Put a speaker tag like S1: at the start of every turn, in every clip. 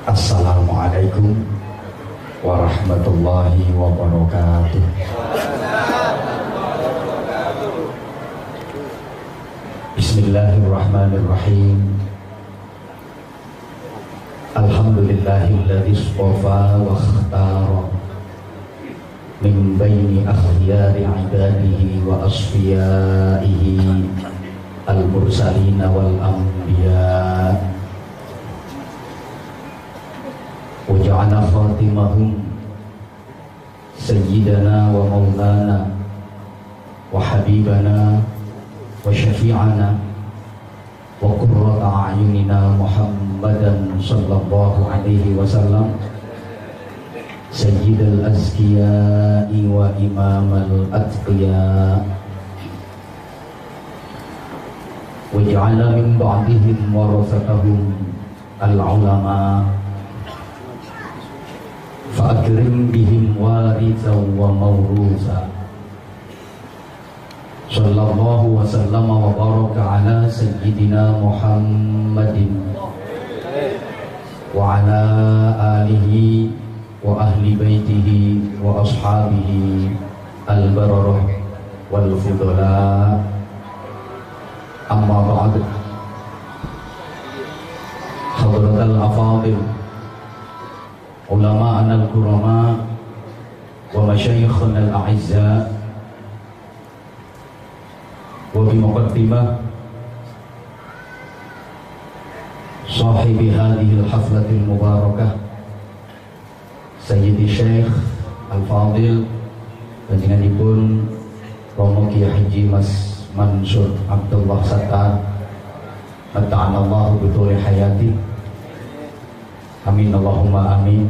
S1: Assalamualaikum warahmatullahi wabarakatuh. Bismillahirrahmanirrahim. Alhamdulillahilladzi istafa wa ikhtara min baini akhyari ibadihi wa asfiyaihi al-mursalina wal anbiya wa ja'ala khatimahum sayyidana wa maulana wa habibana wa syafi'ana wa qurrata a'yunina Muhammadan sallallahu alaihi wasallam sayyidal azkiya'i wa imamal atqiya wa ja'ala min ba'dihim warathatahum al-ulama fa'akrim bihim warithan wa mawrusa sallallahu wa sallama wa baraka ala sayyidina Muhammadin wa ala alihi wa ahli baitihi wa ashabihi al-bararah wal fudala. Amma ba'd. Hadratal afadil, ulama'ana al-kurama wa masyayikhana al-a'izza, wa bi muqaddimah sahibi hadhihi al-haflatil mubarakah Sayyidi Syekh Al-Fadil panjenenganipun Romo Kiai Haji Mas Mansur Abdullah Sattar mata'anallahu bituli hayati, amin Allahumma amin.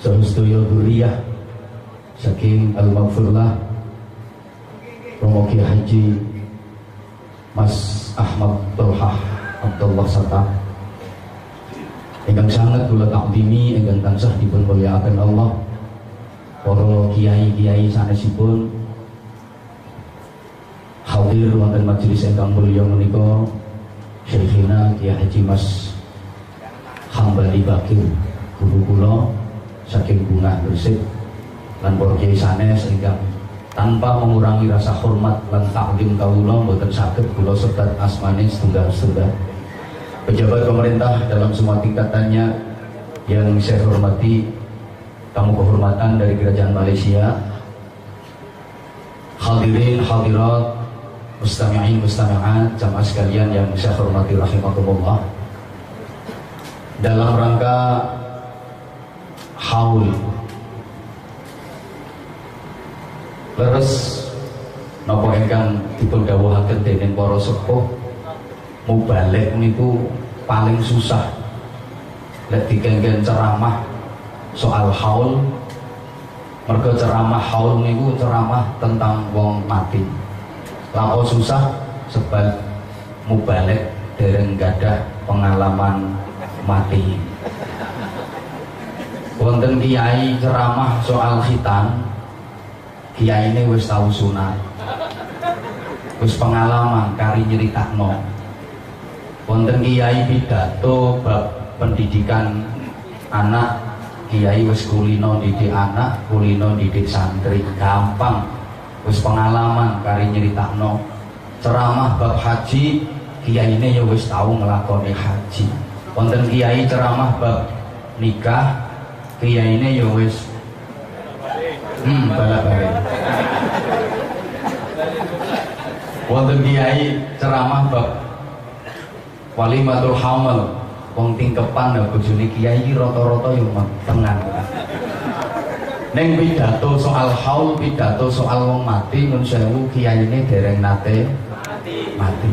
S1: Sahustuyo duriyah saking al-maghfurlah Romo Kiai Haji Mas Ahmad Tolhah Abdullah Sattar ingkang sangat kula takdimi, ingkang tansah dipun mulyakaken Allah, para kiai-kiai sanesipun hadir wonten majelis ingkang mulya menika, Syekhina Kiai Haji Mas Hambali Bakir guru kula saking Bungah Gresik, lan para kiai sanes ingkang tanpa mengurangi rasa hormat lan takdim kawula boten saged kula sebat asmane setunggal-setunggal. Pejabat pemerintah dalam semua tingkatannya yang saya hormati, tamu kehormatan dari Kerajaan Malaysia, hadirin hadirat, mustami'in mustami'at, jamaah sekalian yang saya hormati rahimakumullah. Dalam rangka haul leres napa ingkang dipun dawuhaken dening para sepuh, mubalik niku paling susah lek dikengken ceramah soal haul. Mergo ceramah haul niku ceramah tentang wong mati. Lapo susah sebab mubalik dereng gadah pengalaman mati. Wonten kiai ceramah soal khitan, kiai ini wis tau sunat, wis pengalaman kari nyeritakno. Wonten kiai pidato bab pendidikan anak, kiai wis kulino didik anak, kulino didik santri, gampang, wis pengalaman kari nyeritakno. Ceramah bab haji, kiai ini ya wis tau nglakoni haji. Wonten kiai ceramah bab nikah, kiai ini ya wis balik. Wonten kiai ceramah bab walimatul hamal, wong tingkepan ya bojone kiai rata-rata yo tenang. Neng pidato soal haul, pidato soal wong mati, nun sewu kiyaine dereng nate mati.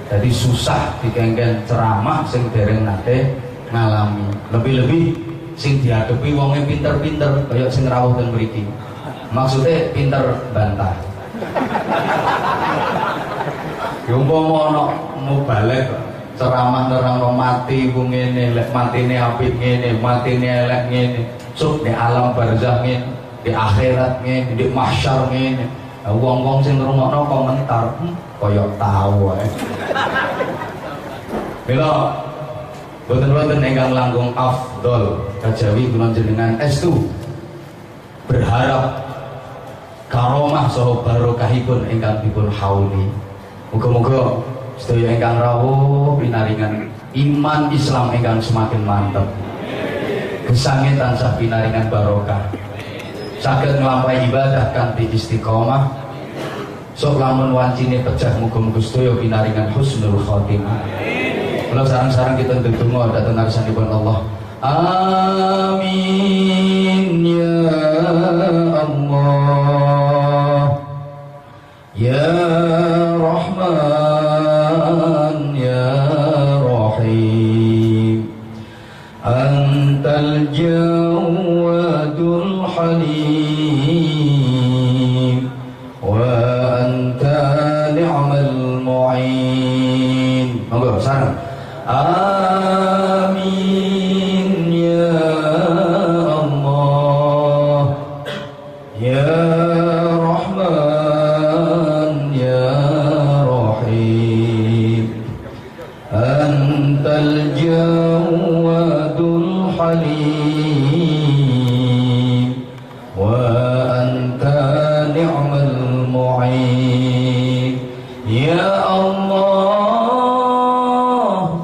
S1: Jadi susah dikengken ceramah sing dereng nate ngalami. Lebih-lebih sing dihadapi wonge pinter-pinter kaya sing rawuh teng mriki. Maksudnya pinter bantah. Yo umpama ana mubalek ceramah nerangno mati ku ngene, lek matine apik ngene, matine elek ngene, sok di alam barzakh ngene, di akhirat ngene, di mahsyar ngene. Wong-wong sing ngrungokno komentar, kaya tahu wae. Mila boten-boten ingkang langkung afdol kajawi kula jenengan estu berharap karomah saha barokahipun ingkang dipun hauli. Muga-muga sedaya ingkang rawuh pinaringan iman Islam ingkang semakin mantap. Gesange tansah pinaringan barokah. Saged nglampahi ibadah kanthi istiqomah. Sok lamun wancine pecah muga-muga sedaya pinaringan husnul khotimah. Kula sareng-sareng kita ndedonga dhateng ngarsanipun Allah. Amin ya Allah. Ya Rahman ya Rahim. Antal Jawadul Halim wa anta ni'mal mu'in. Monggo sareng. Amin ya Allah. Ya Rahman ya Rahim. Antal Jawadul Halim wa anta ni'mal mu'in. Ya Allah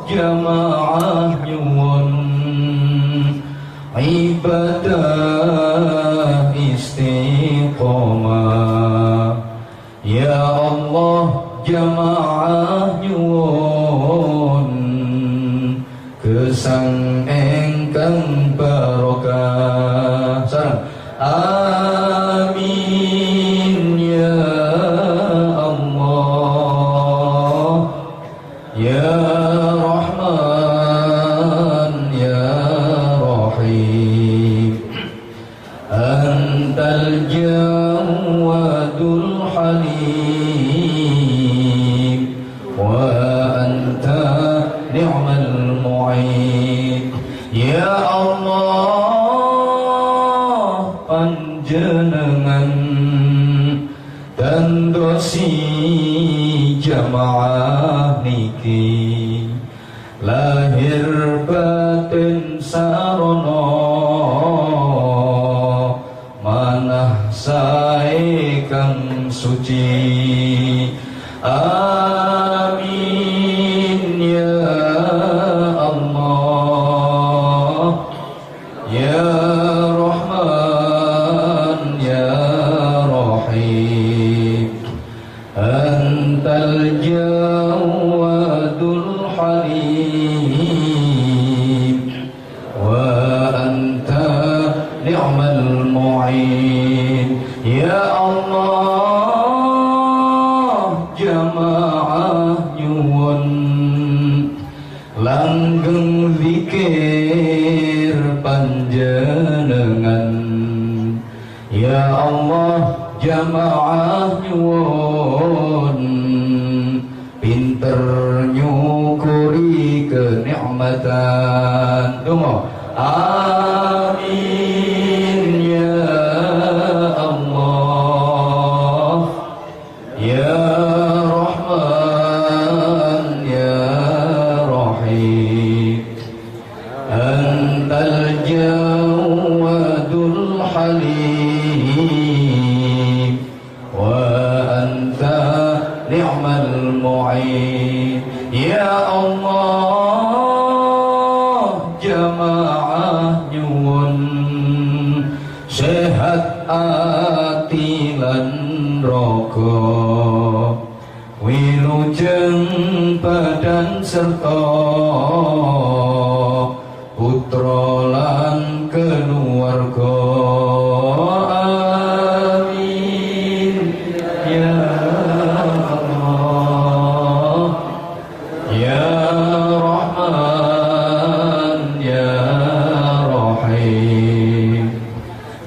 S1: jamaah nyuwun ibadah istiqomah. Ya Allah jamaah nyuwun gesang engkang barokah. Sareng amin ya Allah. Ya Rahman ya Rahim. Antal Jawadul Halim wa anta ni'mal mu'in. Ya Allah panjenengan dandosi jamaah niki lahir batin sarana manah sae kang suci. Amin ya Allah. Ya Rahman ya Rahim. Antal Jawadul Halim wa anta ni'mal mu'in. Ya Allah jamaah nyuwun langgeng zikir panjenengan. Ya Allah jamaah nyuwun pinter nyukuri kenikmatan. Donga amin ya Allah. Ya Rahman ya Rahim. Antal Jawadul Halim wa anta ni'mal mu'in. Ya Allah jamaah nyuwun sehat ati lan raga, wilujeng badan serta putra lan keluarga. Amin ya Allah. Ya Rahman ya Rahim.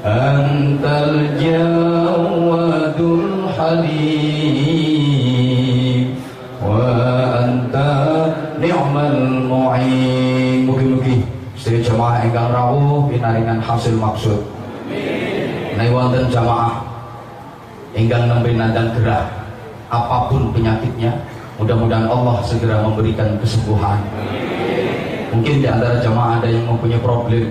S1: Antal Jawadul Halim wa anta ni'mal mu'in. Mugi-mugi sedaya jamaah ingkang rawuh pinaringan hasil maksud. Menawi wonten jamaah ingkang nembe nandang gerah apapun penyakitnya, mudah-mudahan Allah segera memberikan kesembuhan. Mungkin di antara jamaah ada yang mempunyai problem,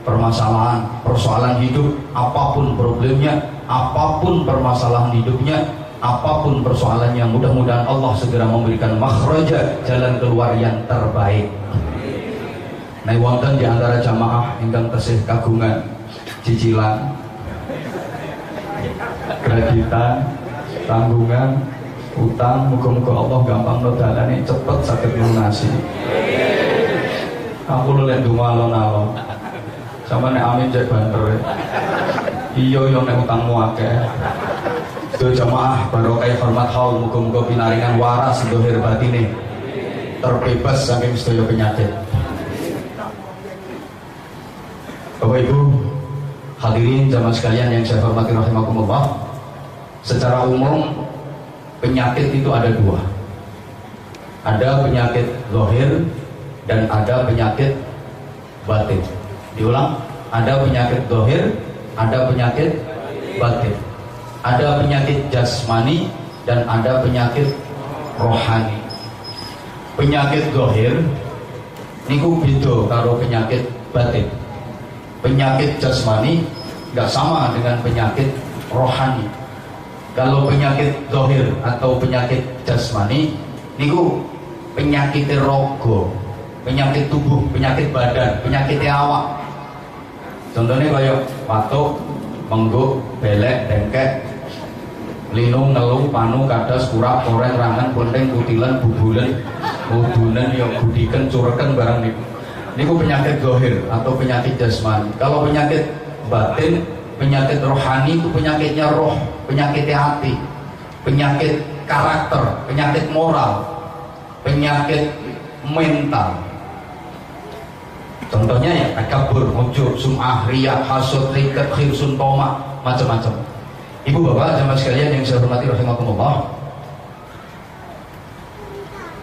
S1: permasalahan, persoalan hidup, apapun problemnya, apapun permasalahan hidupnya, apapun persoalannya, mudah-mudahan Allah segera memberikan makhraja, jalan keluar yang terbaik. Nah, wonten di antara jamaah ingkang tesih kagungan cicilan, kreditan, tanggungan, utang, muga-muga Allah gampang nodalane cepet saged lunasi. Aku lek ndonga alon-alon. Sama nek amin cek banter. Iya yo nek utangmu akeh. Sedaya jamaah barokah hormat haul, muga-muga pinaringan waras dohir batine. Terbebas saking sedaya penyakit. Bapak Ibu hadirin jamaah sekalian yang saya hormati rahimakumullah. Secara umum penyakit itu ada dua. Ada penyakit zahir dan ada penyakit batin. Diulang, ada penyakit zahir, ada penyakit batin. Ada penyakit jasmani dan ada penyakit rohani. Penyakit zahir niku beda karo penyakit batin. Penyakit jasmani nggak sama dengan penyakit rohani. Kalau penyakit zahir atau penyakit jasmani niku penyakit rogo, penyakit tubuh, penyakit badan, penyakit awak. Contohnya kayak batuk, mengguk, belek, dengkek, linung, ngeluh, panu, kadas, kurak, koreng, rangan, penting, kutilan, bubulan, udunan, ya budikan, cureken barang niku. Niku penyakit zahir atau penyakit jasmani. Kalau penyakit batin, penyakit rohani itu penyakitnya roh, penyakit hati, penyakit karakter, penyakit moral, penyakit mental. Contohnya ya takabur, ujub, sum'ah, riya, hasud, rikat, khirsun, toma, macam-macam. Ibu bapak jamaah sekalian yang saya hormati rahimakumullah,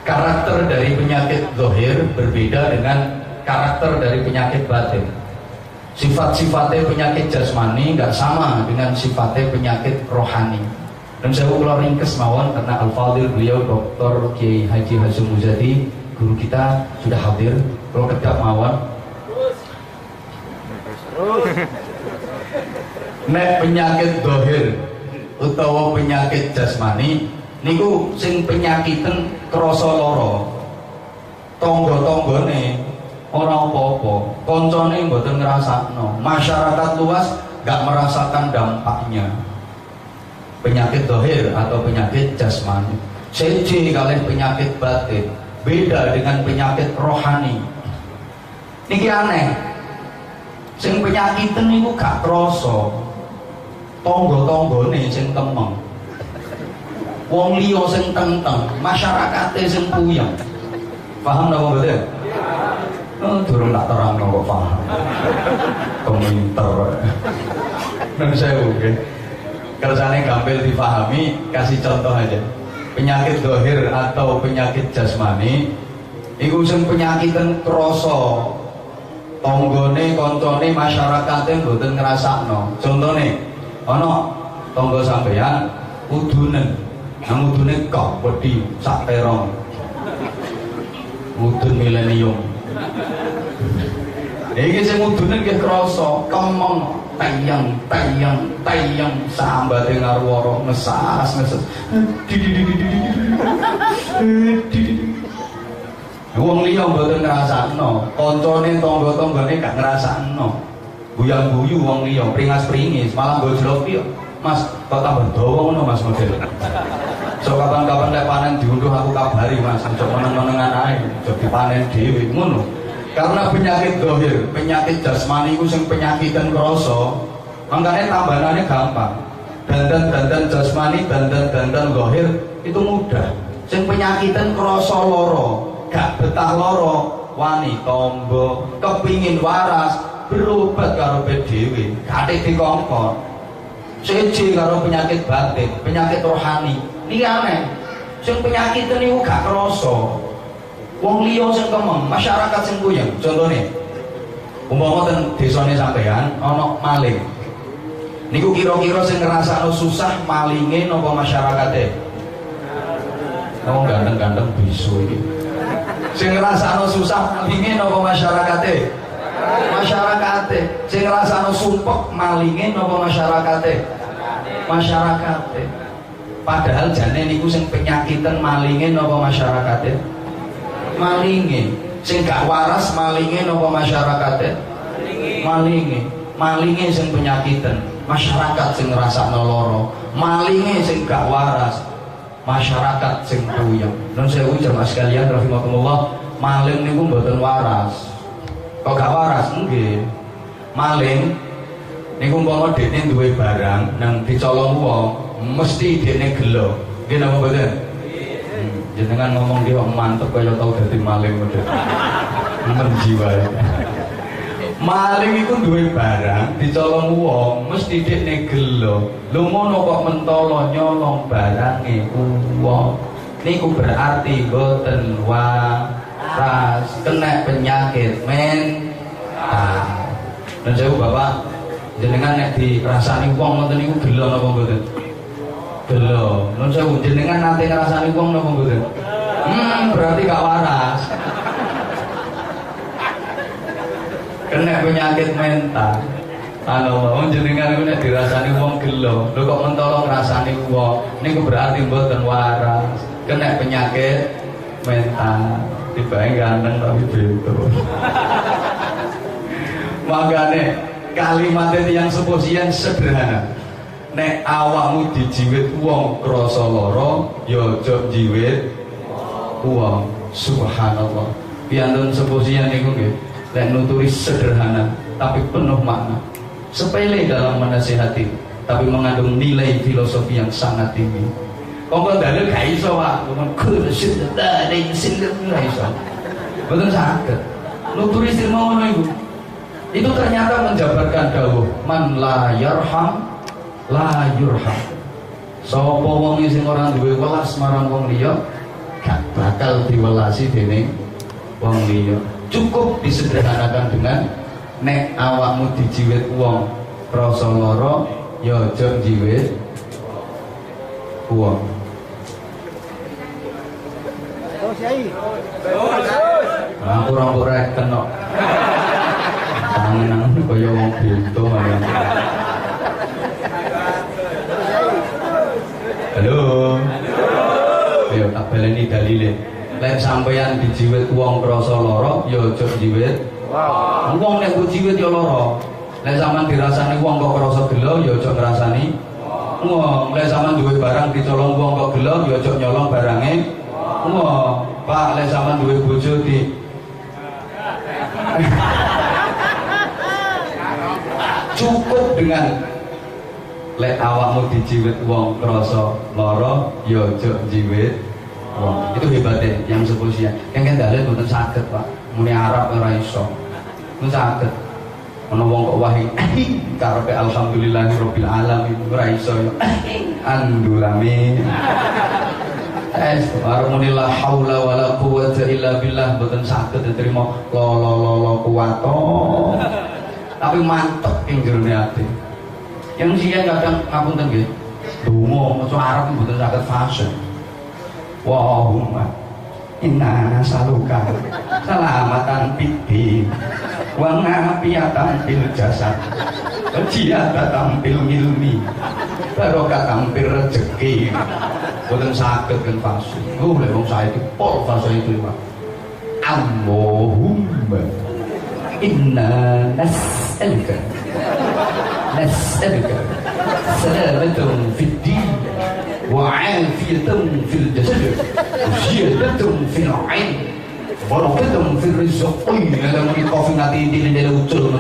S1: karakter dari penyakit zahir berbeda dengan karakter dari penyakit batin. Sifat-sifatnya penyakit jasmani nggak sama dengan sifatnya penyakit rohani. Dan saya ulang ringkes mawon karena Al-Fadhil beliau Dr. Kiai Haji Hasyim Muzadi, guru kita sudah hadir. Kalau kedap mawon. Nek penyakit zahir utawa penyakit jasmani niku sing penyakiten krasa lara. Tangga-tanggane ora apa-apa, koncone mboten ngrasakno, masyarakat luas gak merasakan dampaknya. Penyakit zahir atau penyakit jasmani. Seje kalih penyakit batin, beda dengan penyakit rohani. Niki aneh. Sing penyakiten niku gak krasa. Tangga-tanggane sing temeng. Wong liya sing tenteng, masyarakate sing puyeng. Paham napa mboten? Durung tak terangno kok paham. Komentar. Nang saya mungkin kersane gampil dipahami, kasih contoh aja. Penyakit zahir atau penyakit jasmani iku sing penyakiten krasa. Tanggane, kancane, masyarakate mboten ngrasakno. Contone, ana tangga sampeyan udunen. Nang udune kok wedi sak terong. Udun milenium. Iki sing udune nggih krasa, kemeng, tayang sambate ngarwara ngesas. Wong liya mboten ngrasakno, kancane tangga-tanggane gak ngrasakno. Buyang-buyu wong liya, pringas-pringis, malah gojlok piye. Mas, kok tambah dawa ngono Mas model. So kapan-kapan nek panen diunduh aku kabari Mas, aja meneng-menengan ae, aja dipanen dhewe ngono. Karena penyakit zahir, penyakit jasmani iku sing penyakiten krasa, mangkane tambanane gampang. Dandan jasmani, dandan zahir itu mudah. Sing penyakiten krasa lara, gak betah lara, wani tamba, kepingin waras, berobat karo dhewe, kate dikongkon. Seje karo penyakit batin, penyakit rohani. Niki aneh. Sing penyakiten niku gak krasa. Wong liya sing kemeng, masyarakat sing puyeng. Contone, umpama ten desane sampean ana maling. Niku kira-kira sing ngrasakno susah malinge napa masyarakate? Oh ganteng-ganteng bisu iki. Sing ngrasakno susah malinge napa masyarakate? Masyarakate. Sing ngrasakno sumpek malinge napa masyarakate? Masyarakate. Padahal jane niku sing penyakiten malinge napa masyarakate? Malinge. Sing gak waras malinge napa masyarakate? Malinge. Malinge sing penyakiten, masyarakat sing ngrasakno lara. Malinge sing gak waras, masyarakat sing puyeng. Nun sewu jamaah sekalian rahimakumullah, maling niku mboten waras. Kok gak waras? Nggih. Maling niku umpama dekne duwe barang nang dicolong wong, mesti dekne gelo. Nggih napa mboten? Jenengan ngomong ki kok mantep kaya tau dadi maling model. Menjiwai. Maling iku duwe barang dicolong wong mesti dekne gelo. Lho ngono kok mentolo nyolong barange wong. Niku berarti boten waras, kena penyakit mental. Dan saya Bapak jenengan nek dirasani wong ngoten niku gelo napa mboten? Gelo. Nun saya jenengan nate ngrasani wong napa mboten? Berarti gak waras. Kena penyakit mental. Wong jenengan niku nek dirasani wong gelo, lho kok mentolo ngrasani wong, niku berarti mboten waras, kena penyakit mental. Tibae ganteng tapi bento. Makane kalimatnya yang seposian sederhana. Nek awakmu dijiwit wong krasa lara, ya aja jiwit wong. Subhanallah. Piantun seposian niku nggih. Lek nuturi sederhana tapi penuh makna, sepele dalam menasihati tapi mengandung nilai filosofi yang sangat tinggi. Kok dalil gak iso wae, ngomong kursus dari sing gak iso. Betul saged. Nuturi sing ngono iku. Itu ternyata menjabarkan dawuh man la yarham la yurham. Sapa wong sing ora duwe welas marang wong liya gak bakal diwelasi dening wong liya. Cukup disederhanakan dengan nek awakmu dijiwit wong krasa lara ya aja jiwit wong. Aku ora reken kok. Tangan kaya wong bento malah. Halo. Ayo tak baleni dalile. Lek sampeyan dijiwit wong krasa lara ya aja jiwit wong. Nek jiwit ya lara. Lek sampean dirasani wong kok krasa gelo ya aja ngrasani wong. Lek sampean duwe barang dicolong wong kok gelo ya aja nyolong barange wong. Pak, lek sampean duwe bojo di cukup dengan lek awakmu dijiwit wong krasa lara ya aja jiwit wong. Itu hebatnya yang sepusian. Yang dalil mboten saged, Pak. Muni Arab ora iso. Mboten saged. Ana wong kok wahi karepe alhamdulillahirabbil alamin ora iso ya. Andulami. Arep muni la haula wala quwwata illa billah mboten saged diterima lo kuwato. Tapi mantep ing jerone ati. Yang sian kadang ngapunten nggih. Donga maca Arab mboten saged fase. Wahumma inna nasaluka salamatan fid wa ngafiyatan fil jasad jiyadatan fil ilmi barokatan fil rezeki. Boten saged kan fase. Lek wong saiki pol fase itu Pak. Allahumma inna nas'aluka salamatan fid din وعافية في الجسد وزيادة في العين بركة في الرزق. Dalam kopi nanti di ucul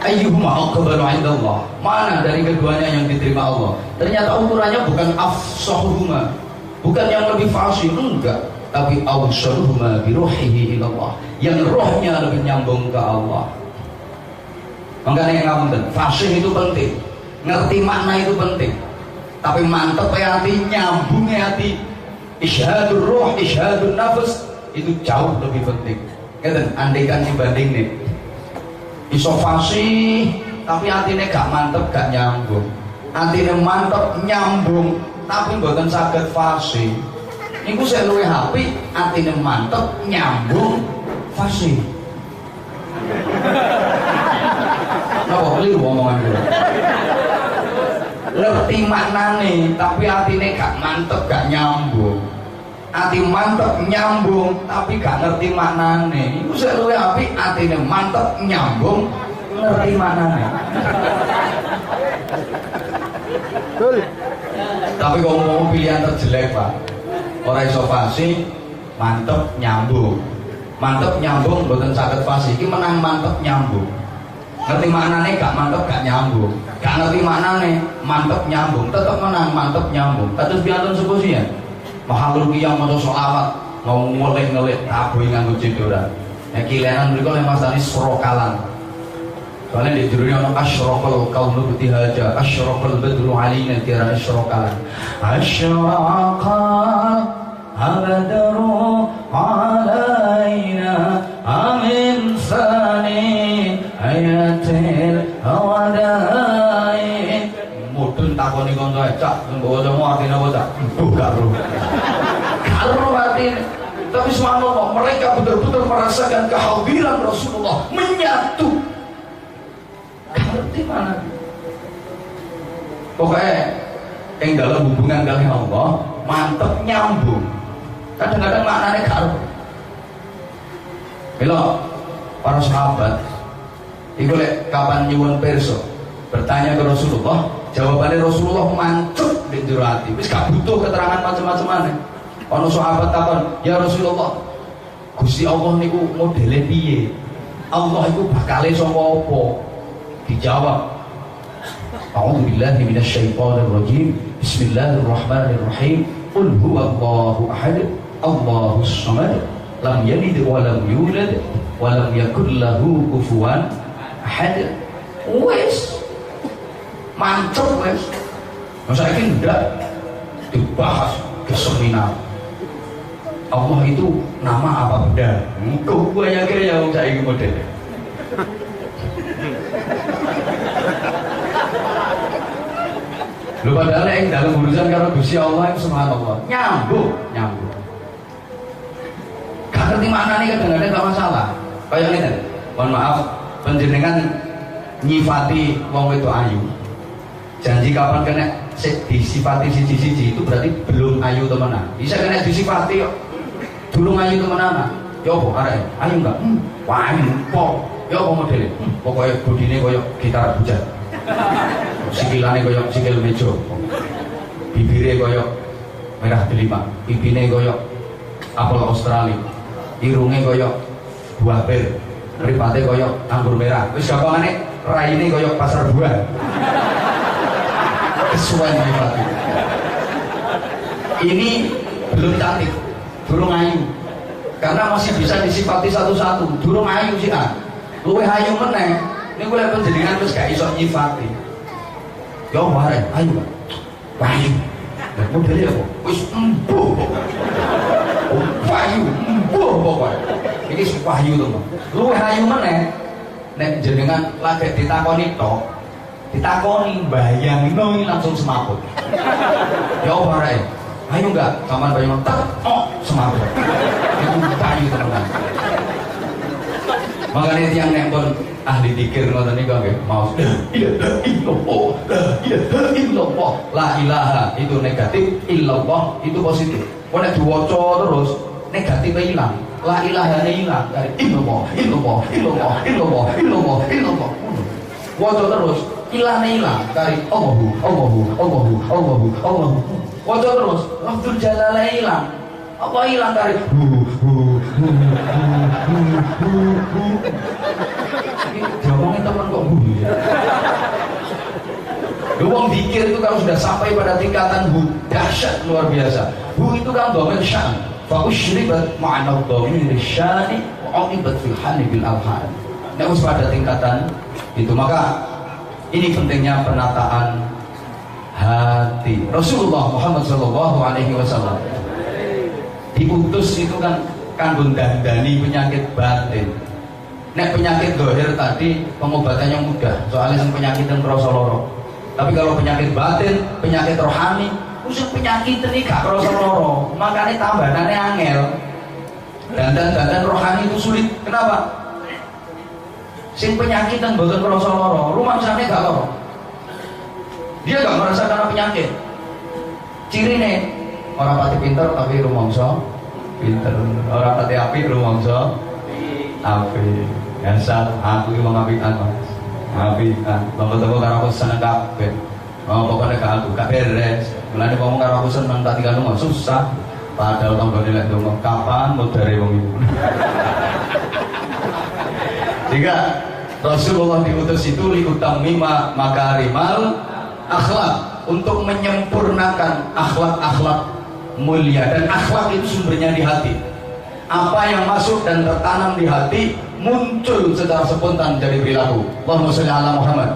S1: ayyuhuma aqbalu 'inda Allah. Mana dari keduanya yang diterima Allah? Ternyata ukurannya bukan afsahuhuma, bukan yang lebih fasih, enggak, tapi awsaluhuma bi ruhihi ila Allah, yang rohnya lebih nyambung ke Allah. Makanya ngapunten, fasih itu penting. Ngerti makna itu penting, tapi mantep hati, nyambungnya hati, isyahadur roh, isyahadur nafas itu jauh lebih penting. Ngeten, andaikan dibanding nih iso fasih tapi hatinya gak mantep, gak nyambung. Hatinya mantep nyambung tapi mboten saged fasih, niku sik luwih apik atine mantep nyambung fasih. Napa keliru omongan kula? Ngerti maknane tapi atine gak mantep gak nyambung. Ati mantep nyambung tapi gak ngerti maknane. Iku sik luwih apik atine mantep nyambung ngerti maknane. Betul. Tapi kalau mau pilihan terjelek Pak, ora iso fasih, mantep nyambung. Mantep nyambung mboten saged fasih. Iki menang mantep nyambung. Ngerti maknane gak mantep gak nyambung. Gak ngerti maknane mantep nyambung, tetep menang mantep nyambung. Kados piantun sepuh ya. Mahalul qiyam maca selawat mau ngelik-ngelik tabuh nganggo cedoran. Nek kilenan mriku lek masane srokalan. Soalnya di judulnya ono asyraqal kaunu bitihaja asyraqal badru alina tiara asyraqal asyraqal abadru alaina amin sani ayatil awadai mudun takoni kanca cak mbok waca artine apa cak karo artine tapi subhanallah mereka betul-betul merasakan kehadiran Rasulullah menyatu. Ngerti mana? Pokoknya yang dalam hubungan kali Allah mantep nyambung. Kadang-kadang maknanya karo. Kalau para sahabat itu kapan nyuwun pirsa bertanya ke Rasulullah, jawabannya Rasulullah mantep di jero ati. Wis gak butuh keterangan macam-macam aneh. Ono sahabat takon, "Ya Rasulullah, Gusti Allah niku modele piye? Allah iku bakale sapa apa?" Dijawab, A'udzubillahi minasyaitonir rajim. Bismillahirrahmanirrahim. Qul huwallahu ahad, Allahus samad, lam yalid wa lam yulad wa lam yakul lahu kufuwan ahad. Wes. Mantep wes. Masa iki ndak dibahas ke seminar. Allah itu nama apa benda? Engko gua yakin ya wong saiki model. Lho padahal yang dalam urusan karo Gusti Allah itu subhanallah nyambung. Gak ngerti maknanya kadang-kadang gak masalah. Kayak ngene, mohon maaf, panjenengan nyifati wong itu ayu. Janji kapan kena disifati siji-siji itu berarti belum ayu temenan. Bisa kena disifati kok. Belum ayu temenan. Ya apa arek? Ayu enggak? Wah, ayu kok. Ya apa modele? Pokoknya budine koyo gitar hujan. Sikilane koyo sikil mejo. Bibire koyo merah delima, pipine koyo apel Australia. Irunge koyo buah pir. Mripate koyo anggur merah. Wis gampangane raine koyo pasar buah. Kesuwen mripate. Ini belum cantik, durung ayu. Karena masih bisa disifati satu-satu. Durung ayu sih kan. Luwih ayu meneh. Ini gue lihat penjaringan terus gak iso nyifati. Ya wae, ayu. Ayu. Lah modelnya apa? Wis embuh. Ayu, embuh pokoknya. Iki ayu to, Mas. Luwih ayu meneh. Nek jenengan lagi ditakoni tok, ditakoni bayangno langsung semaput. Ya wae. Ayu enggak? Saman bayang tek, semaput. Itu ayu tenan. Makanya tiang nempel ahli dikir ngoten niku nggih mau la ilaha illallah, la ilaha itu negatif, illallah itu positif. Kok nek diwaca terus negatifnya hilang, la ilaha hilang dari illallah. Waca terus ilahnya hilang dari Allahu. Waca terus lafzul jalalah hilang. Apa hilang dari diomongin teman kok Wong dikir itu kalau sudah sampai pada tingkatan dahsyat luar biasa. Itu kan dhamir syan. Fa usyribat ma'na dhamir syani wa aqibat fil hani bil alhan. Nek wis pada tingkatan itu maka ini pentingnya penataan hati. Rasulullah Muhammad sallallahu alaihi wasallam diutus itu kan kanggo dandani penyakit batin. Nek penyakit dohir tadi pengobatannya mudah, soalnya penyakit yang terasa loro. Tapi kalau penyakit batin, penyakit rohani Usah penyakit ini gak krasa loro, makanya tambahannya angel. Dandan rohani itu sulit. Kenapa? Sing penyakitan bukan krasa loro, rumangsane gak loro. Dia gak merasa karena penyakit. Cirine orang pati pinter tapi rumangsa pinter, orang pati api rumangsa api. Biasa aku iki wong apikan, Mas. Apikan. Tunggu-tunggu karo aku seneng kabeh. Oh, pokoknya gak aku gak beres. Mulane ngomong karo aku seneng tak tinggal ngomong susah. Padahal tanggane lek ngomong kapan modare wong iku. Jika Rasulullah diutus itu liutammima makarimal akhlak, untuk menyempurnakan akhlak-akhlak mulia, dan akhlak itu sumbernya di hati. Apa yang masuk dan tertanam di hati muncul secara spontan dari perilaku. Allahumma sholli ala Muhammad.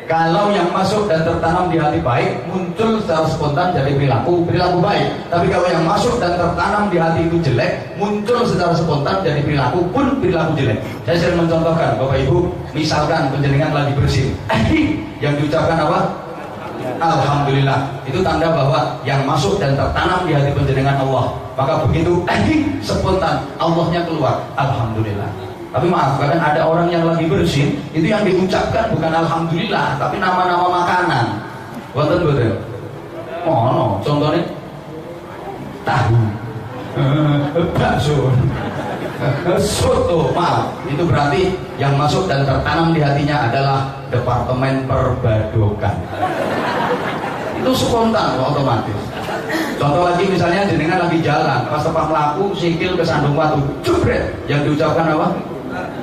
S1: Kalau yang masuk dan tertanam di hati baik, muncul secara spontan dari perilaku baik. Tapi kalau yang masuk dan tertanam di hati itu jelek, muncul secara spontan dari perilaku jelek. Saya sering mencontohkan, Bapak Ibu, misalkan penjenengan lagi bersin, yang diucapkan apa? Alhamdulillah. Itu tanda bahwa yang masuk dan tertanam di hati penjenengan Allah. Maka begitu spontan Allahnya keluar, Alhamdulillah. Tapi maaf, kadang ada orang yang lagi bersin, itu yang diucapkan bukan Alhamdulillah, tapi nama-nama makanan. Betul. Oh no, contohnya tahu, bakso, soto. Maaf, itu berarti yang masuk dan tertanam di hatinya adalah departemen perbadokan. Itu spontan, otomatis. Contoh lagi, misalnya jenengan lagi jalan, pas tepat melaku, sikil kesandung watu, jebret, yang diucapkan apa?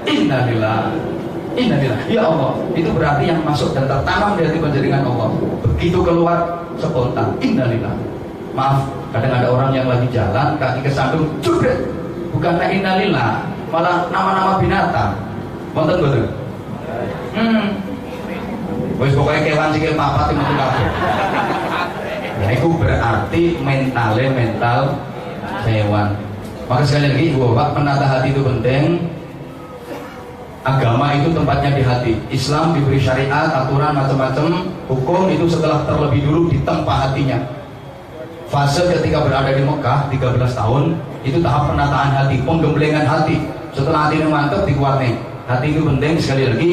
S1: Innalillah. Ya Allah. Itu berarti yang masuk dan tertanam di hati penjaringan Allah. Begitu keluar spontan, innalillah. Maaf, kadang ada orang yang lagi jalan, kaki kesandung, jebret, bukannya innalillah, malah nama-nama binatang. Wonten betul. Wis pokoknya kewan sikil papat itu kabeh. Nah, itu berarti mental hewan. Maka sekali lagi, Bapak, menata hati itu penting. Agama itu tempatnya di hati. Islam diberi syariat, aturan macam-macam, hukum itu setelah terlebih dulu ditempa hatinya. Fase ketika berada di Mekah 13 tahun itu tahap penataan hati, penggemblengan hati. Setelah hati ini mantap, dikuatnya. Hati itu penting. Sekali lagi,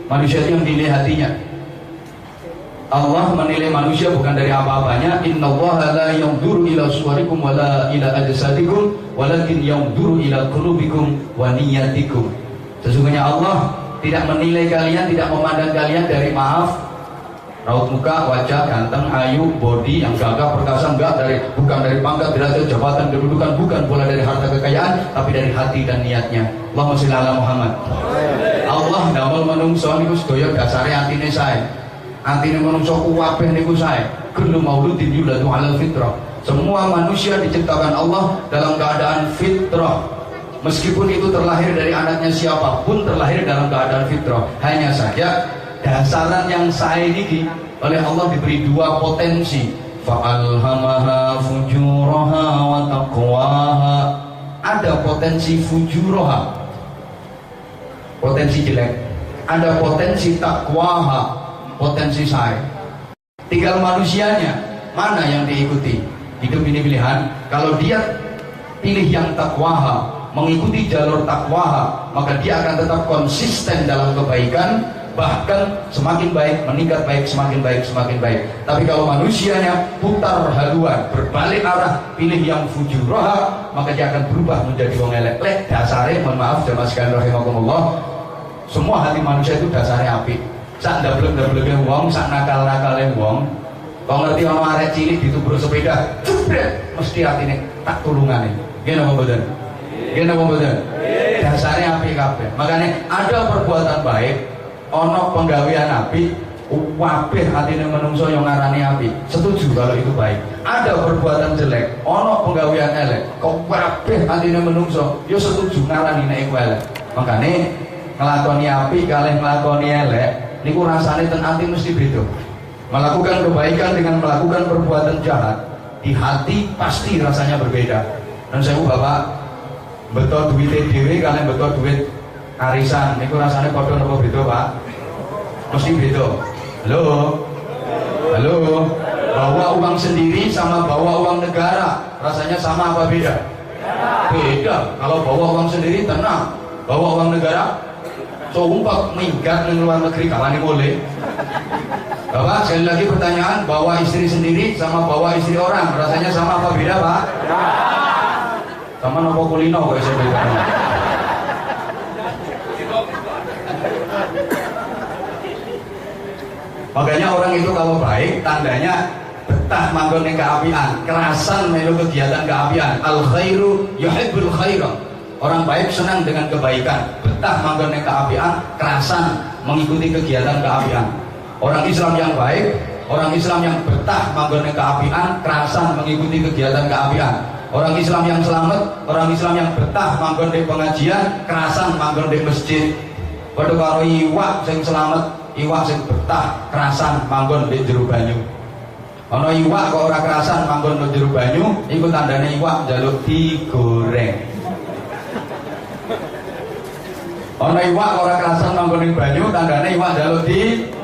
S1: manusia itu yang dinilai hatinya. Allah menilai manusia bukan dari apa-apanya. Innallaha la yanzuru ila suwarikum wala ila ajsadikum walakin yanzuru ila qulubikum wa niyyatikum. Sesungguhnya Allah tidak menilai kalian, tidak memandang kalian dari maaf raut muka, wajah, ganteng, ayu, body yang gagah, perkasa, bukan dari pangkat, derajat, jabatan, kedudukan, bukan pula dari harta kekayaan, tapi dari hati dan niatnya. Allahumma sholli ala Muhammad. Allah damel menungso niku sedaya dasare atine sae. Atine menungso kuwabeh niku sae. Kullu mauludin yuladu 'alal fitrah. Semua manusia diciptakan Allah dalam keadaan fitrah. Meskipun itu terlahir dari anaknya siapapun, terlahir dalam keadaan fitrah. Hanya saja dasaran yang sae niki oleh Allah diberi dua potensi. Fa'alhamaha fujuraha wa taqwaha. Ada potensi fujuraha, potensi jelek. Ada potensi takwaha, potensi sae. Tinggal manusianya mana yang diikuti. Hidup ini pilihan. Kalau dia pilih yang takwaha, mengikuti jalur takwaha, maka dia akan tetap konsisten dalam kebaikan, bahkan semakin baik, meningkat baik, semakin baik, semakin baik. Tapi kalau manusianya putar haluan, berbalik arah, pilih yang fujuraha, maka dia akan berubah menjadi wong elek. Dasare, mohon maaf jamaah sekalian rahimakumullah, semua hati manusia itu dasarnya api. Sak ndablek-ndableke wong, sak nakal-nakale wong. Kau ngerti ono arek cilik ditubruk sepeda, jebret, mesti atine tak tulungane. Nggih napa mboten? Nggih napa mboten? Dasarnya api kabeh. Makanya ada perbuatan baik, ono penggawean api, kabeh atine menungso yang ngarani api. Setuju kalau itu baik. Ada perbuatan jelek, ono penggawean elek, kabeh atine menungso yo setuju ngarani nek iku elek. Makanya ngelakoni api kalih ngelakoni elek niku rasane ten ati mesti beda. Melakukan kebaikan dengan melakukan perbuatan jahat di hati pasti rasanya berbeda. Dan saya Bapak betul duit dhewe kalian betul duit arisan niku rasane padha napa beda, Pak? Mesti beda. Halo. Bawa uang sendiri sama bawa uang negara rasanya sama apa beda? Beda. Kalau bawa uang sendiri tenang, bawa uang negara sumpah minggat di luar negeri kapan boleh. Bapak, sekali lagi pertanyaan, bawa istri sendiri sama bawa istri orang rasanya sama apa beda, Pak? Sama nopo kulino kok saya beda. Makanya orang itu kalau baik tandanya betah manggon ning keapian, kerasan melu kegiatan keapian. Al khairu yuhibbul khaira. Orang baik senang dengan kebaikan, betah manggon ning keapian, kerasan mengikuti kegiatan keapian. Orang Islam yang baik, orang Islam yang betah manggon ning keapian, kerasan mengikuti kegiatan keapian. Orang Islam yang selamat, orang Islam yang betah manggon di pengajian, kerasan manggon di masjid. Padha karo iwak sing selamat, iwak sing betah kerasan manggon di jero banyu. Ana iwak kok ora kerasan manggon di jero banyu, iku tandane iwak njaluk digoreng. Ana iwak kok ora kerasan manggon ning banyu, tandane iwak njaluk digoreng.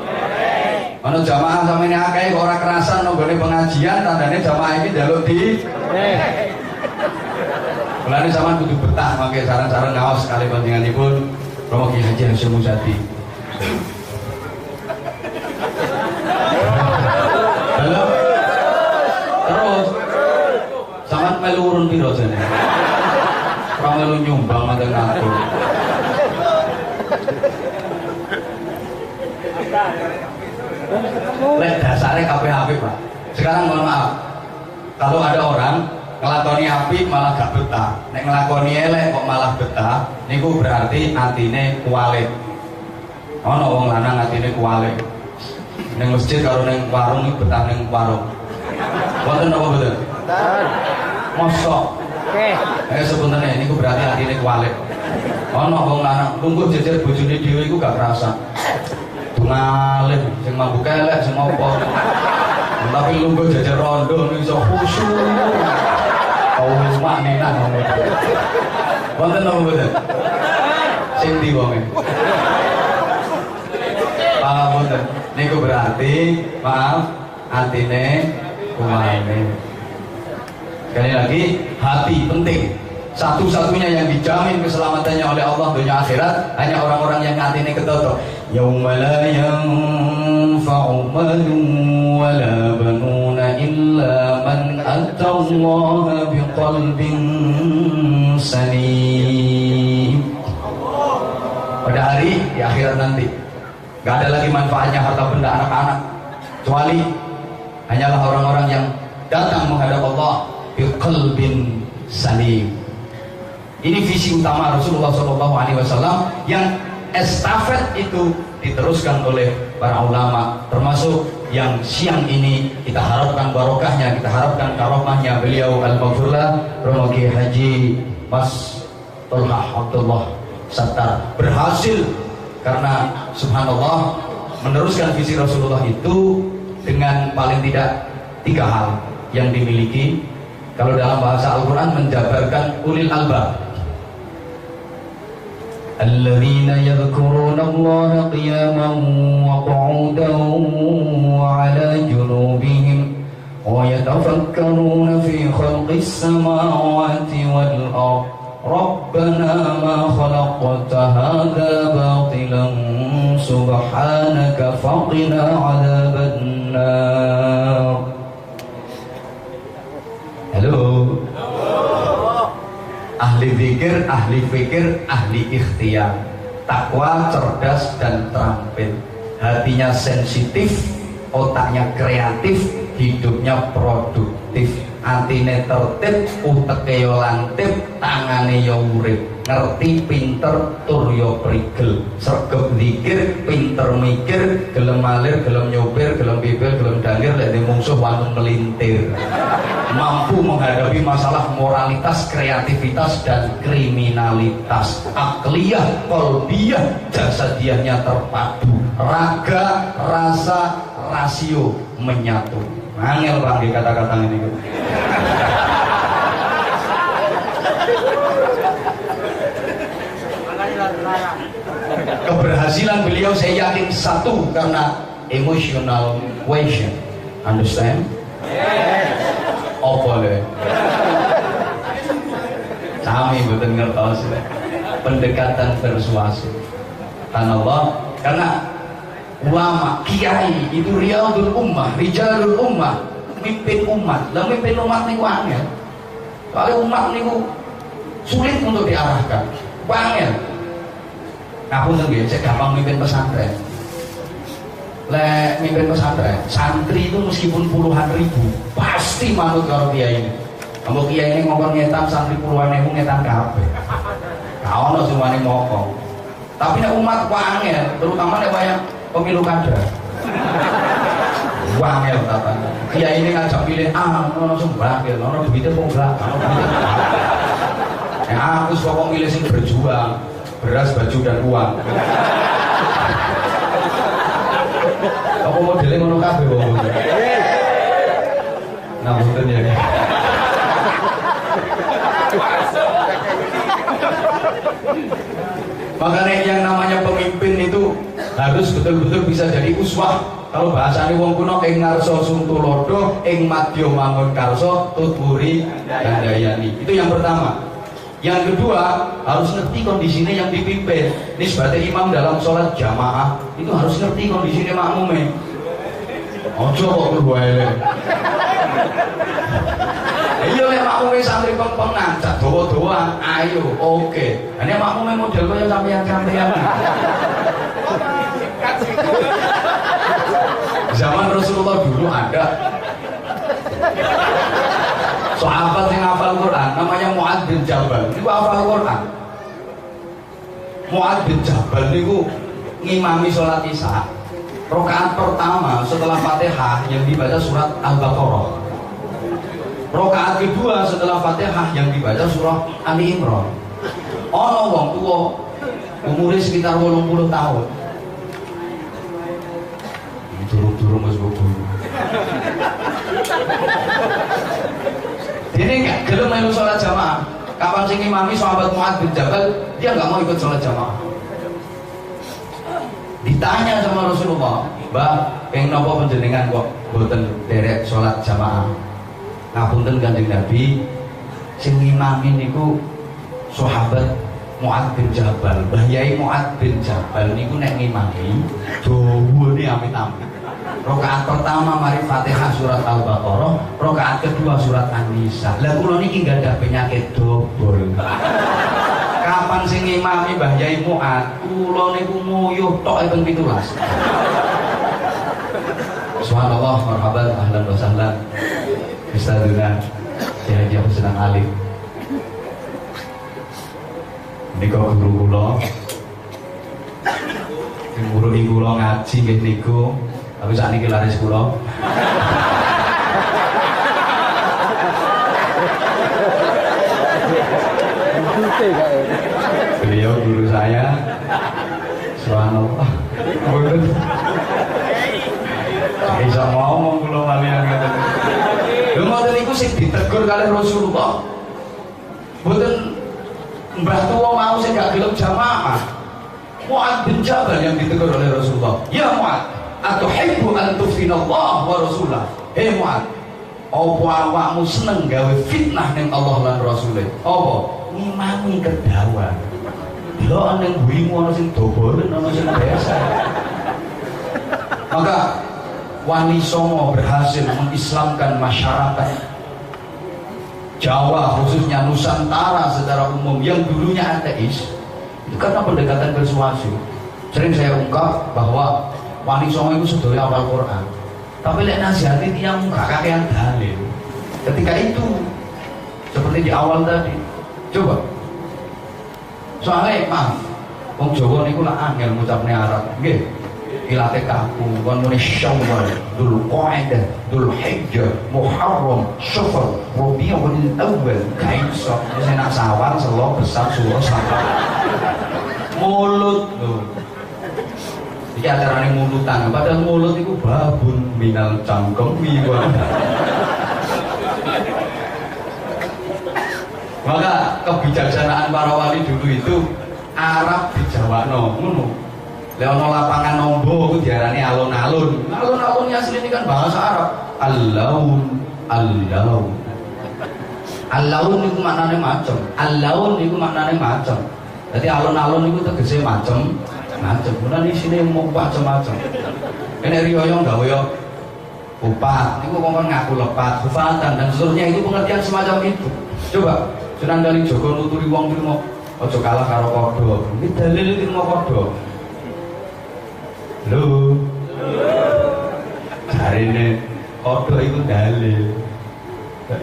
S1: Ana jamaah samene akeh kok ora kerasan nggone pengajian, tandane jamaah iki njaluk digoreng. Mulane sampean kudu betah mangke saran-saran ngaos kali panjenenganipun Romo Ki Haji Hasyim Muzadi. Halo. Terus sampean melu urun piro jane? Ora melu nyumbang mateng aku. Lek dasare kabeh apik, Pak. Sekarang mohon maaf. Kalau ada orang ngelakoni apik malah gak betah, nek ngelakoni elek kok malah betah, niku berarti atine kualik. Ana wong lanang atine kualik. Ning masjid karo ning warung iki betah ning warung. Wonten apa mboten? Wonten. Mosok. Nggih. Sebenarnya niku berarti atine kualik. Ana wong lanang lungguh jejer bojone dhewe iku gak kerasa. Dungalih sing mabuk elek sing apa. Tapi lungguh jejer rondo niku iso khusyuk. Mak nina ngomong. Wonten napa mboten? Sing ndi wonge? Paham mboten? Niku berarti maaf atine kuwane. Sekali lagi hati penting. Satu-satunya yang dijamin keselamatannya oleh Allah dunia akhirat hanya orang-orang yang atine ketoto. Yauma la yanfa'u malun wa la banuna illa man atallaha biqalbin salim. Pada hari di akhirat nanti gak ada lagi manfaatnya harta benda anak-anak kecuali hanyalah orang-orang yang datang menghadap Allah biqalbin salim. Ini visi utama Rasulullah SAW yang estafet itu diteruskan oleh para ulama, termasuk yang siang ini kita harapkan barokahnya, kita harapkan karomahnya beliau al-maghfurlah Romo Ki Haji Mas Tolhah Abdullah Sattar berhasil karena subhanallah meneruskan visi Rasulullah itu dengan paling tidak 3 hal yang dimiliki. Kalau dalam bahasa Al-Quran menjabarkan ulil albab, alladzina yadhkuruna Allah qiyaman wa qu'udan wa 'ala junubihim wa yatafakkaruna fi khalqis samawati wal ardh rabbana ma khalaqta hadza batilan subhanaka faqina 'adzaban nar. Halo. Ahli zikir, ahli fikir, ahli ikhtiar, takwa, cerdas dan terampil, hatinya sensitif, otaknya kreatif, hidupnya produktif, atine tertib, uteke yo lantip, tangane yo urip, ngerti pinter tur yo prigel, sregep zikir, pinter mikir, gelem malir, gelem nyopir, gelem bibir, gelem dangir, lek mungsuh wanu melintir, mampu menghadapi masalah moralitas, kreativitas dan kriminalitas, akliyah, kolbiyah, jasadiahnya terpadu, raga, rasa, rasio menyatu. Angel bang kata-kata ini. Keberhasilan beliau saya yakin satu karena emotional quotient, understand? Sami mboten ngertos. Pendekatan persuasi. Allah, karena ulama, kiai itu riyadul ummah, rijalul ummah, mimpin umat. Lah mimpin umat niku angel. Kalau umat niku sulit untuk diarahkan. Angel. Aku nggih, saya gampang mimpin pesantren. Mimpin pesantren, santri itu meskipun puluhan ribu pasti manut karo kiai ini. Kalau kiai ini ngomong ngetan santri puluhan ribu ngetan kabeh. Kau no semuanya mokong. Tapi nek umat wangel, terutama nek wayang pemilu kada. Wangel tatane. Kiai ini ngajak pilih ono sumbang, ono duitnya kok enggak, ono duitnya. Aku sok milih sing berjuang, beras, baju dan uang. Apa modelnya ngono kabeh wong. Nah, mboten ya. Makanya yang namanya pemimpin itu harus betul-betul bisa jadi uswah. Kalau bahasanya wong kuno ing ngarsa suntulodo, ing madya mangun karsa, tuturi gandayani. Itu yang pertama. Yang kedua, harus ngerti kondisinya yang dipimpin. Ini sebagai imam dalam sholat jamaah itu harus ngerti kondisinya makmumnya. Ojo kok berbuaile. Iya lek makmume santri peng ngajak dawa-dawa, ayo, oke. Ini makmume model kaya sampeyan-sampeyan. Zaman Rasulullah dulu ada sahabat yang hafal Quran, namanya Mu'adz bin Jabal. Niku hafal Quran. Mu'adz bin Jabal niku ngimami sholat Isya. Rakaat pertama setelah Fatihah yang dibaca surat Al-Baqarah. Rakaat kedua setelah Fatihah yang dibaca surah Ali Imran. Ono wong tuwa umure sekitar 80 tahun. Durung-durung Mas Bobo. Dene gak gelem melu salat jamaah. Kapan sing imami sahabat Mu'adz bin Jabal, dia enggak mau ikut salat jamaah. Ditanya sama Rasulullah, "Mbak, ping napa panjenengan kok boten derek salat jamaah?" Ngapunten Kanjeng Nabi, sing ngimami niku sahabat Mu'adz bin Jabal. Mbah Yai Mu'adz bin Jabal niku nek ngimami dawane amit-amit. Rakaat pertama mari Fatihah surat Al-Baqarah, rakaat kedua surat An-Nisa. Lah kula niki enggak ada penyakit dobol. Kapan sing ngimami Mbah Yai Mu'adz, kula niku nguyuh tok ping 17. Subhanallah, marhaban, ahlan wa sahlan. Ustadzuna Kiai Husnan Alif. Nika guru kula. Guru kula ngaji nggih niku, tapi sakniki laris kula. Beliau guru saya. Subhanallah. Bisa ngomong kula kalian ngaten. Lha ngoten niku sing ditegur kalih Rasulullah. Mboten mbah tuwa mau sing gak gelem jamaah. Mu'adz bin Jabal yang ditegur oleh Rasulullah. Ya Mu'adz, atuhibbu an tuftinallah wa rasulah. Hei Mu'adz, apa awakmu seneng gawe fitnah ning Allah lan Rasule? Apa? Ngimami kedawan. Delok ning buimu ana sing dobolen, ana sing biasa. Maka Wali Songo berhasil mengislamkan masyarakat Jawa, khususnya Nusantara secara umum yang dulunya ateis, itu karena pendekatan persuasi. Sering saya ungkap bahwa Wali Songo itu sedaya hafal Quran, tapi lek nasihati tiyang gak kakean dalil. Ketika itu seperti di awal tadi, coba soalnya maaf, wong Jawa niku lak angel ngucapne Arab, nggih. Ilate kaku, kon muni Syawal, Dzulqa'dah, Dzulhijjah, Muharram, Syafar, Rabiul Awal, kaiso. Wis enak sawal, selo, besar, suruh sampai mulut lho. Iki acarane mulutan, padahal mulut itu babun minal cangkem wiwa. Maka kebijaksanaan para wali dulu itu Arab dijawakno ngono. Lha ana lapangan nombo ku diarani alun-alun. Alun-alun asline kan bahasa Arab. Al-laun, al-laun. Alaun niku maknane macem. Alaun niku maknane macem. Jadi alun-alun niku tegese macem. Mulane isine mau macem-macem. Nek riyo gawe yo upat, niku kongkon ngaku lepat, hufatan dan seterusnya itu pengertian semacam itu. Coba Sunan Kalijaga nuturi wong kuwi mau aja kalah karo kodho. Iki dalil iki mau kodho. Lho. Jarine kodho iku dalil.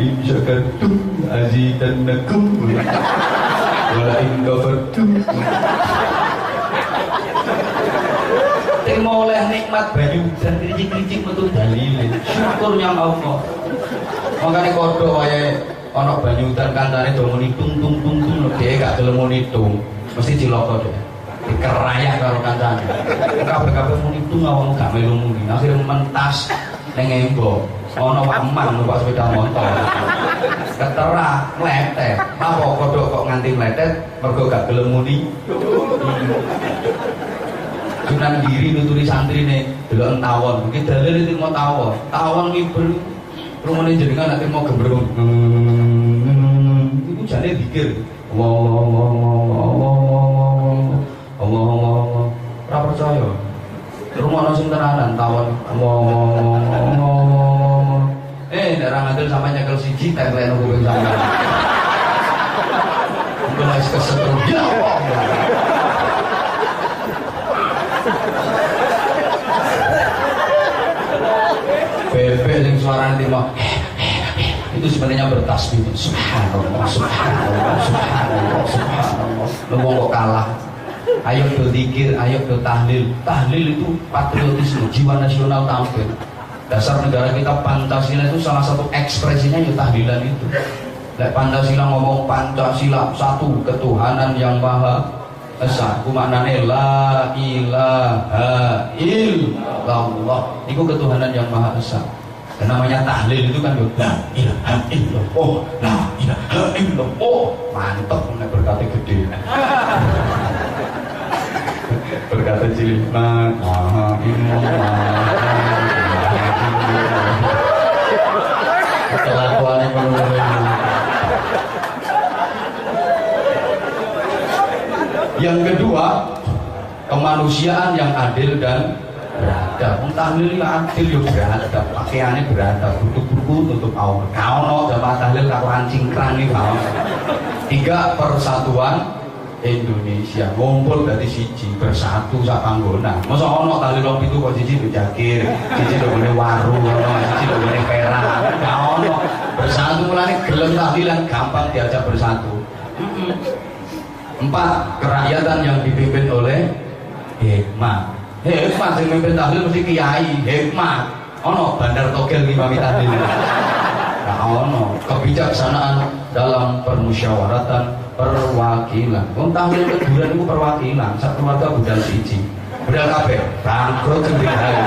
S1: In syakartum azidannakum wa in kafartum. Terima oleh nikmat banyu dan kericik-kericik metu dalil. Syukurnya Allah. Makanya kodho wae ana banyu dan kancane do muni tung dhek gak gelem muni tung. Mesti cilaka dhek. Dikerayak karo kancane. Kabeh-kabeh muni tung awakmu gak melu muni. Akhire mentas ning embok. Ana waman numpak sepeda motor. Ketera meletet. Apa kodho kok nganti meletet mergo gak gelem muni. Sunan Giri nuturi santrine delok tawon. Iki dalil iki mau tawon. Tawon ngiber rumane jenengan nek mau gembrung. Iku jane zikir. Allah. Ora percaya. Rumono sing tenanan tawon. Nek ra ngadil sampe nyekel siji templek nang kuping sampean. Mungkin wis kesetrum. Ya Allah. Bebek yang suaranya timah itu sebenarnya bertasbih. Subhanallah, subhanallah, subhanallah, subhanallah. Lu kok kalah? Ayo berzikir, ayo bertahlil. Tahlil itu patriotisme, jiwa nasional tampil. Dasar negara kita Pancasila itu salah satu ekspresinya ya tahlilan itu. Lek Pancasila ngomong Pancasila satu ketuhanan yang maha esa, ku maknane la ilaha illallah. Iku ketuhanan yang maha esa. Dan namanya tahlil itu kan la ilaha illallah, la ilaha illallah. Mantap nek berkate gede. Berkate cilik, la ilaha illallah. Kelakuane menurut yang kedua, kemanusiaan yang adil dan beradab. Tahlil yang adil yang beradab, pakaiannya beradab, duduk buku tutup aurat. Kau no jamaah tahlil karuan cingkrang nih kau. 3, persatuan Indonesia. Ngumpul dari siji bersatu sak panggonan. Masa ono tahlil wong itu kok siji dijakir, siji ndone warung, siji ndone perak. Kau no bersatu mulane gelem tahlilan gampang diajak bersatu. 4, kerakyatan yang dipimpin oleh hikmah. Hikmah yang memimpin tahlil mesti kiai. Hikmah ono bandar togel ngimami tahlil. Nah ono kebijaksanaan dalam permusyawaratan perwakilan. Wong tahlil keduran itu perwakilan. Sak keluarga budal siji. Budal kabeh bangkrut sendiri.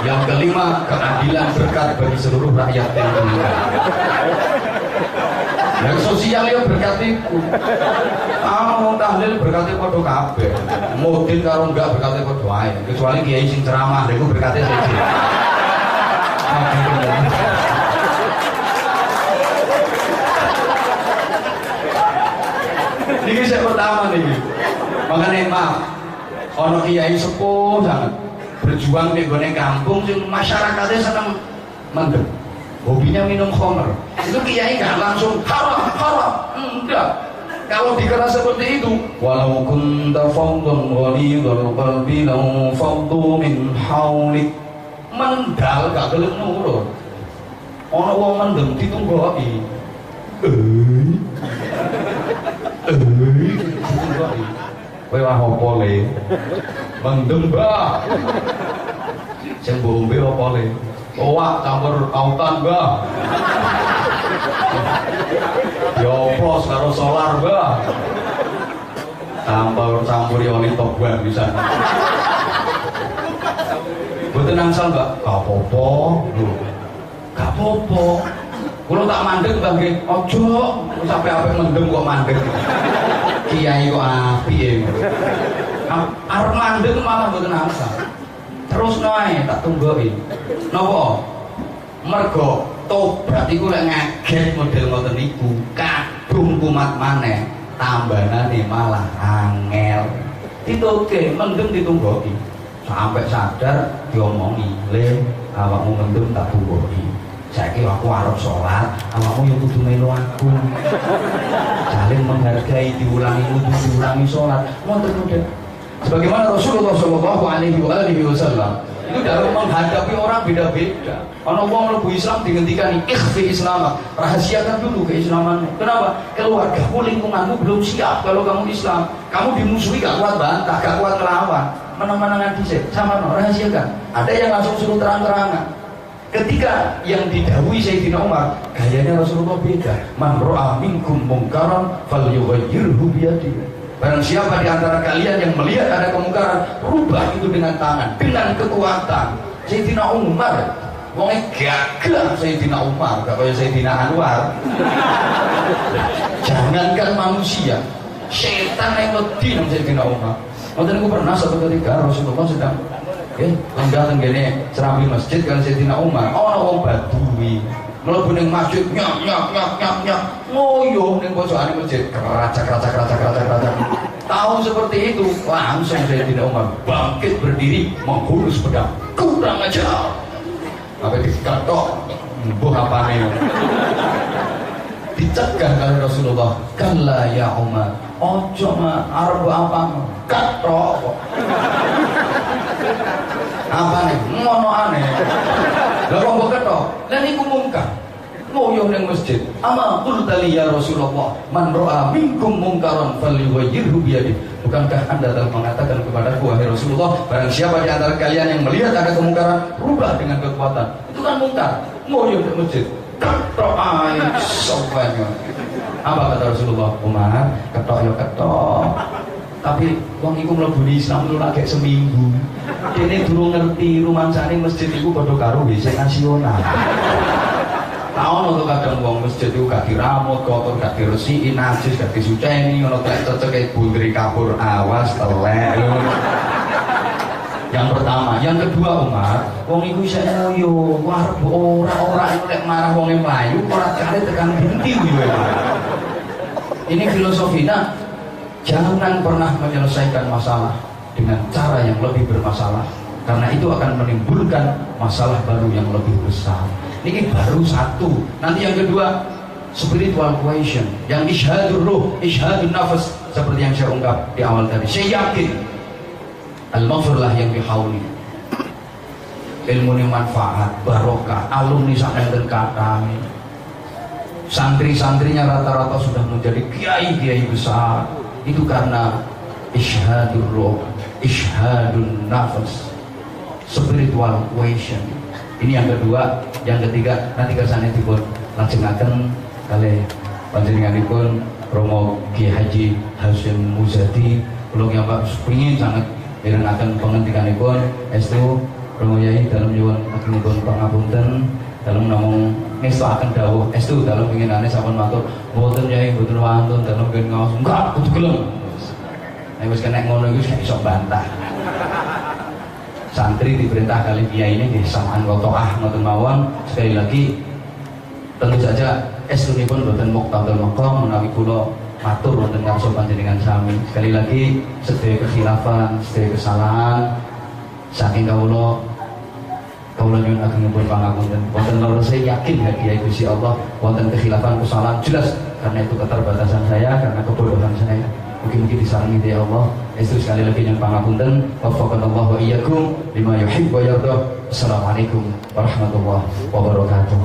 S1: Yang kelima, keadilan berkat bagi seluruh rakyat Indonesia. Yang sosial ya berkat itu. Mau tahlil berkatnya podo kabeh. Mudin karo enggak berkatnya podo ae. Kecuali kiai sing ceramah niku berkatnya siji. Niki saya pertama niki. Makane maaf. Ono kiai sepuh sangat berjuang di gone kampung sing masyarakatnya seneng mendem. Hobinya minum khamr. Itu kiai nggak langsung haram, enggak. Kalau dikeras seperti itu, walau kunta faddan ghalidhal qalbi law faddu min hawlik, mendal gak gelem nurut. Ana wong mendem ditunggoki. Ditunggoki. Kowe wah apa le? Mendem ba. Sing mbok ombe apa le? Owak campur autan ba. Dioplos karo solar ba. Campur yoni toban bisa. Mboten angsal Mbak. Gak apa-apa. Lho. Gak apa-apa. Kulo tak mandeg Mbak nggih. Aja sampe apik mendem kok mandeg. Kiai kok apik. Arep mandeg malah mboten angsal. Terus nae tak tunggoki. Napa? Mergo tobat iku lek ngaget model ngoten niku kadung kumat maneh tambanane malah angel ditoke mendem ditunggoki sampai sadar diomongi le awakmu mendem tak tunggoki saiki aku arep salat awakmu yo kudu melu aku saling menghargai diulangi salat ngoten model sebagaimana Rasulullah Shallallahu Alaihi Wasallam itu dalam menghadapi orang beda-beda. Kalau orang mlebu Islam dihentikan ikhfi Islam, rahasiakan dulu keislamanmu. Kenapa? Keluargamu, lingkunganmu belum siap kalau kamu Islam. Kamu dimusuhi gak kuat bantah, gak kuat melawan. Mana-mana dhisik, sama no, rahasiakan. Ada yang langsung suruh terang-terangan. Ketika yang didhawuhi Sayyidina Umar, gayanya Rasulullah beda. Man ra'a minkum mungkaran falyughayyirhu biyadihi. Barang siapa di antara kalian yang melihat ada kemungkaran, rubah itu dengan tangan, dengan kekuatan. Sayyidina Umar, wongnya gagah Sayyidina Umar, gak kayak Sayyidina Anwar. Jangankan manusia, setan yang wedi nang Sayyidina Umar. Waktu itu pernah suatu ketika Rasulullah sedang lenggah tenggene serambi masjid kalau Sayyidina Umar, orang Badui. Mlebu ning masjid nyak ngoyo ning pojokane masjid keracak. Tahu seperti itu langsung Sayyidina Umar bangkit berdiri menghunus pedang kurang ajar sampai diketok mbuh apane dicegah kali Rasulullah kalla ya Umar ojo mah arep apa ketok apa nih ngono aneh lha kok mbok ketok lha niku mungkar ngoyo ning masjid ama qultali ya Rasulullah man ra'a minkum mungkaran falyughayyirhu biyadihi bukankah anda telah mengatakan kepadaku wahai Rasulullah barang siapa di antara kalian yang melihat ada kemungkaran rubah dengan kekuatan itu kan mungkar ngoyo ning masjid ketok ae sopanya apa kata Rasulullah Umar ketok yo ketok tapi wong iku mlebu Islam lu lagi seminggu dene durung ngerti rumangsane masjid iku padha karo WC nasional. Tahu untuk kadang wong masjid itu gak diramut, kotor gak diresiki, najis gak disuceni, ngono tak cocok kayak bundri kapur awas telek. Yang pertama, yang kedua Umar, wong iku isih ngoyo, arep ora lek marah wong mlayu ora kare tekan binti kuwi. Ini filosofinya jangan pernah menyelesaikan masalah dengan cara yang lebih bermasalah karena itu akan menimbulkan masalah baru yang lebih besar. Ini baru satu. Nanti yang kedua spiritual question, yang isyadur ruh, isyadun nafas seperti yang saya ungkap di awal tadi. Saya yakin al-maghfirlah yang bihauli ilmu ini manfaat, barokah, alumni sampai dan kata santri-santrinya rata-rata sudah menjadi kiai-kiai besar. Itu karena isyadur ruh, isyadun nafas, spiritual question. Ini yang kedua. Yang ketiga nanti kersane dipun lajengaken kalih panjenenganipun Romo Kiai Haji Hasyim Muzadi kula yang Pak pengin sangat mirengaken pangandikanipun estu Romo Yai dalem nyuwun agengipun pangapunten dalem namung ngestakaken dawuh estu dalem pinginane sampun matur mboten Yai mboten wantun dalem pengin ngaos enggak kudu gelem nek wis kena ngono iku gak iso bantah. Santri diperintah kali kiai ini samaan kotoah ngoten mawon. Sekali lagi tentu saja estunipun boten muqtadul maqam menawi kula matur wonten ngarsa panjenengan sami. Sekali lagi sedaya kekhilafan, sedaya kesalahan saking kawula nyuwun agengipun pangapunten. Wonten loro saya yakin hadiah Gusti Allah wonten kekhilafan kesalahan jelas karena itu keterbatasan saya, karena kebodohan saya. Mungkin disarangi ya Allah. Itu sekali lagi yang pangapunten. Waffaqanallahu wa iyyakum lima yuhibbu wa yardah. Assalamualaikum warahmatullahi wabarakatuh.